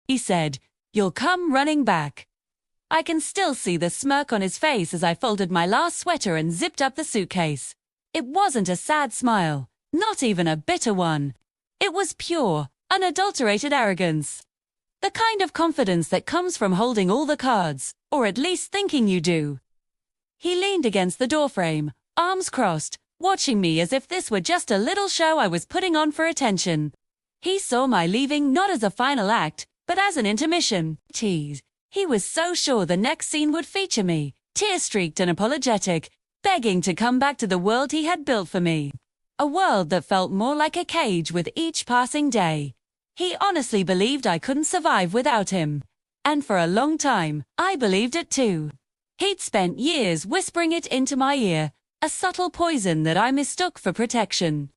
he said. "You'll come running back." I can still see the smirk on his face as I folded my last sweater and zipped up the suitcase. It wasn't a sad smile, not even a bitter one. It was pure, unadulterated arrogance. The kind of confidence that comes from holding all the cards, or at least thinking you do. He leaned against the doorframe, arms crossed, watching me as if this were just a little show I was putting on for attention. He saw my leaving not as a final act, but as an intermission. Tease. He was so sure the next scene would feature me, tear-streaked and apologetic, begging to come back to the world he had built for me. A world that felt more like a cage with each passing day. He honestly believed I couldn't survive without him. And for a long time, I believed it too. He'd spent years whispering it into my ear, a subtle poison that I mistook for protection.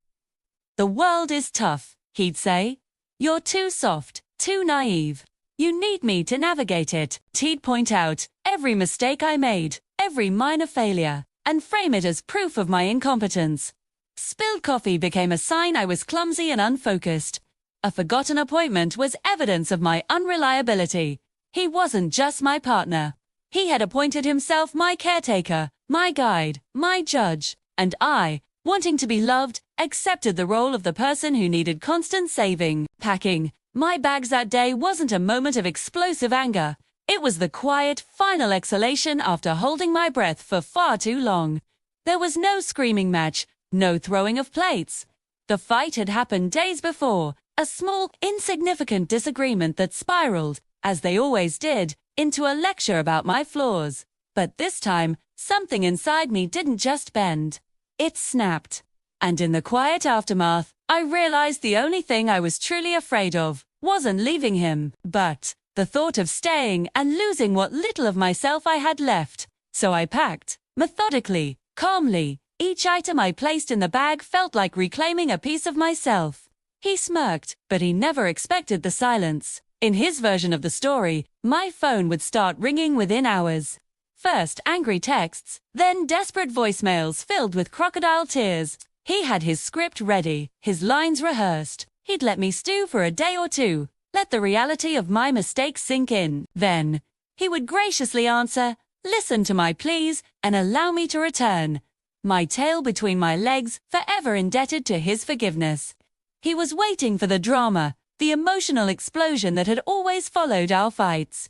"The world is tough," he'd say. "You're too soft, too naive. You need me to navigate it." He'd point out every mistake I made, every minor failure, and frame it as proof of my incompetence. Spilled coffee became a sign I was clumsy and unfocused. A forgotten appointment was evidence of my unreliability. He wasn't just my partner. He had appointed himself my caretaker, my guide, my judge, and I, wanting to be loved, accepted the role of the person who needed constant saving. Packing my bags that day wasn't a moment of explosive anger. It was the quiet, final exhalation after holding my breath for far too long. There was no screaming match, no throwing of plates. The fight had happened days before, a small, insignificant disagreement that spiraled, as they always did, into a lecture about my flaws. But this time, something inside me didn't just bend. It snapped. And in the quiet aftermath, I realized the only thing I was truly afraid of wasn't leaving him, but the thought of staying and losing what little of myself I had left. So I packed, methodically, calmly. Each item I placed in the bag felt like reclaiming a piece of myself. He smirked, but he never expected the silence. In his version of the story, my phone would start ringing within hours. First angry texts, then desperate voicemails filled with crocodile tears. He had his script ready, his lines rehearsed. He'd let me stew for a day or two, let the reality of my mistakes sink in. Then, he would graciously answer, listen to my pleas, and allow me to return. My tail between my legs, forever indebted to his forgiveness. He was waiting for the drama, the emotional explosion that had always followed our fights.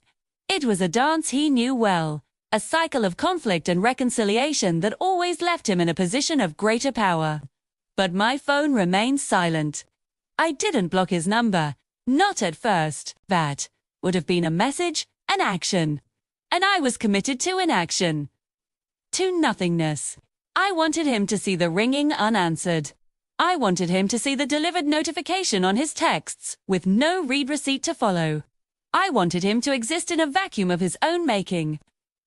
It was a dance he knew well, a cycle of conflict and reconciliation that always left him in a position of greater power. But my phone remained silent. I didn't block his number, not at first. That would have been a message, an action. And I was committed to inaction. To nothingness. I wanted him to see the ringing unanswered. I wanted him to see the delivered notification on his texts, with no read receipt to follow. I wanted him to exist in a vacuum of his own making.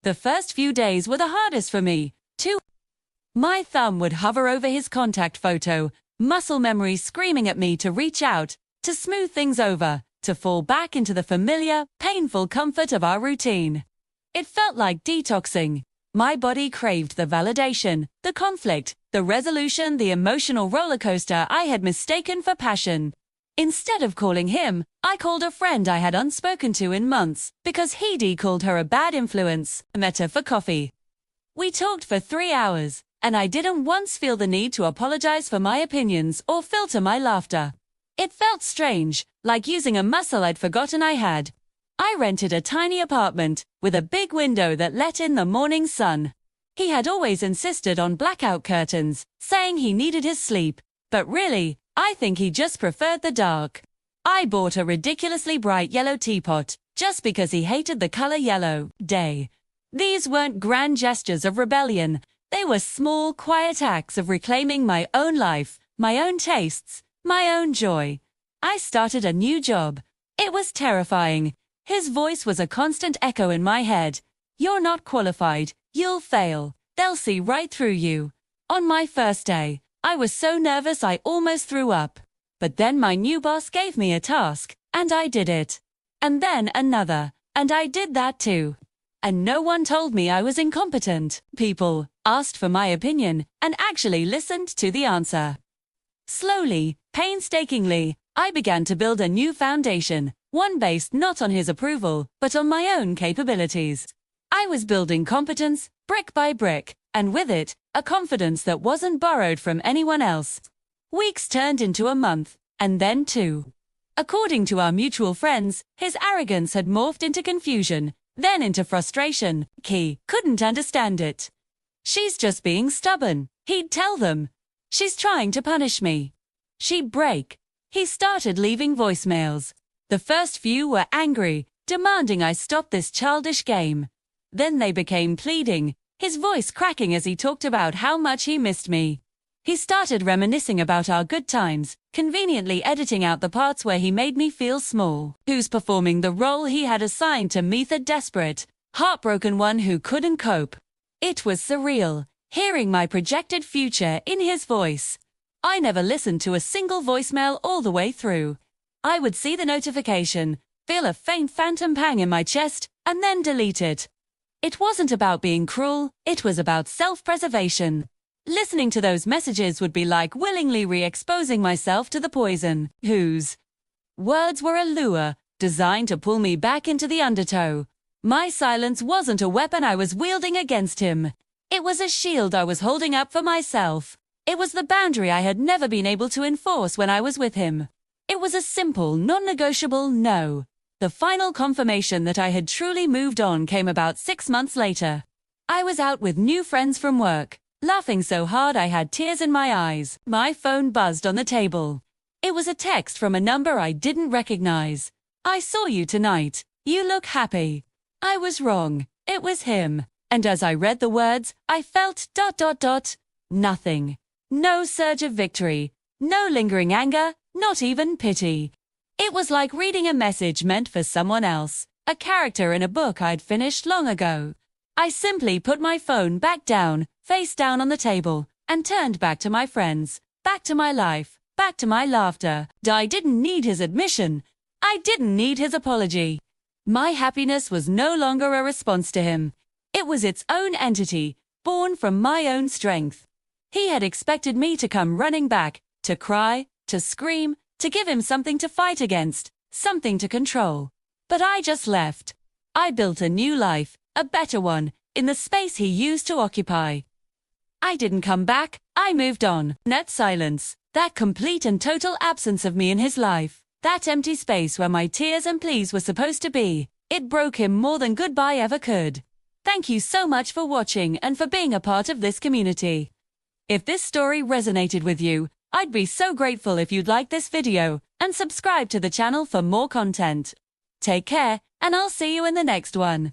The first few days were the hardest for me, too. My thumb would hover over his contact photo, muscle memory screaming at me to reach out, to smooth things over, to fall back into the familiar, painful comfort of our routine. It felt like detoxing. My body craved the validation, the conflict, the resolution, the emotional roller coaster I had mistaken for passion. Instead of calling him, I called a friend I had unspoken to in months, because he'd called her a bad influence. I met her for coffee. We talked for 3 hours, and I didn't once feel the need to apologize for my opinions or filter my laughter. It felt strange, like using a muscle I'd forgotten I had. I rented a tiny apartment, with a big window that let in the morning sun. He had always insisted on blackout curtains, saying he needed his sleep, but really, I think he just preferred the dark. I bought a ridiculously bright yellow teapot, just because he hated the color yellow. These weren't grand gestures of rebellion, they were small, quiet acts of reclaiming my own life, my own tastes, my own joy. I started a new job. It was terrifying. His voice was a constant echo in my head. You're not qualified, you'll fail, they'll see right through you. On my first day, I was so nervous I almost threw up. But then my new boss gave me a task, and I did it. And then another, and I did that too. And no one told me I was incompetent. People asked for my opinion, and actually listened to the answer. Slowly, painstakingly, I began to build a new foundation, one based not on his approval, but on my own capabilities. I was building competence, brick by brick, and with it, a confidence that wasn't borrowed from anyone else. Weeks turned into a month, and then 2. According to our mutual friends, his arrogance had morphed into confusion, then into frustration. He couldn't understand it. She's just being stubborn, he'd tell them. She's trying to punish me. She'd break. He started leaving voicemails. The first few were angry, demanding I stop this childish game. Then they became pleading, his voice cracking as he talked about how much he missed me. He started reminiscing about our good times, conveniently editing out the parts where he made me feel small. Who's performing the role he had assigned to me, the desperate, heartbroken one who couldn't cope. It was surreal, hearing my projected future in his voice. I never listened to a single voicemail all the way through. I would see the notification, feel a faint phantom pang in my chest, and then delete it. It wasn't about being cruel, it was about self-preservation. Listening to those messages would be like willingly re-exposing myself to the poison, whose words were a lure, designed to pull me back into the undertow. My silence wasn't a weapon I was wielding against him. It was a shield I was holding up for myself. It was the boundary I had never been able to enforce when I was with him. It was a simple, non-negotiable no. The final confirmation that I had truly moved on came about 6 months later. I was out with new friends from work, laughing so hard I had tears in my eyes. My phone buzzed on the table. It was a text from a number I didn't recognize. "I saw you tonight. You look happy." I was wrong. It was him. And as I read the words, I felt ... nothing. No surge of victory. No lingering anger, not even pity. It was like reading a message meant for someone else, a character in a book I'd finished long ago. I simply put my phone back down, face down on the table, and turned back to my friends, back to my life, back to my laughter. I didn't need his admission. I didn't need his apology. My happiness was no longer a response to him. It was its own entity, born from my own strength. He had expected me to come running back, to cry, to scream, to give him something to fight against, something to control. But I just left. I built a new life, a better one, in the space he used to occupy. I didn't come back, I moved on. That silence, that complete and total absence of me in his life, that empty space where my tears and pleas were supposed to be, it broke him more than goodbye ever could. Thank you so much for watching and for being a part of this community. If this story resonated with you, I'd be so grateful if you'd like this video and subscribe to the channel for more content. Take care, and I'll see you in the next one.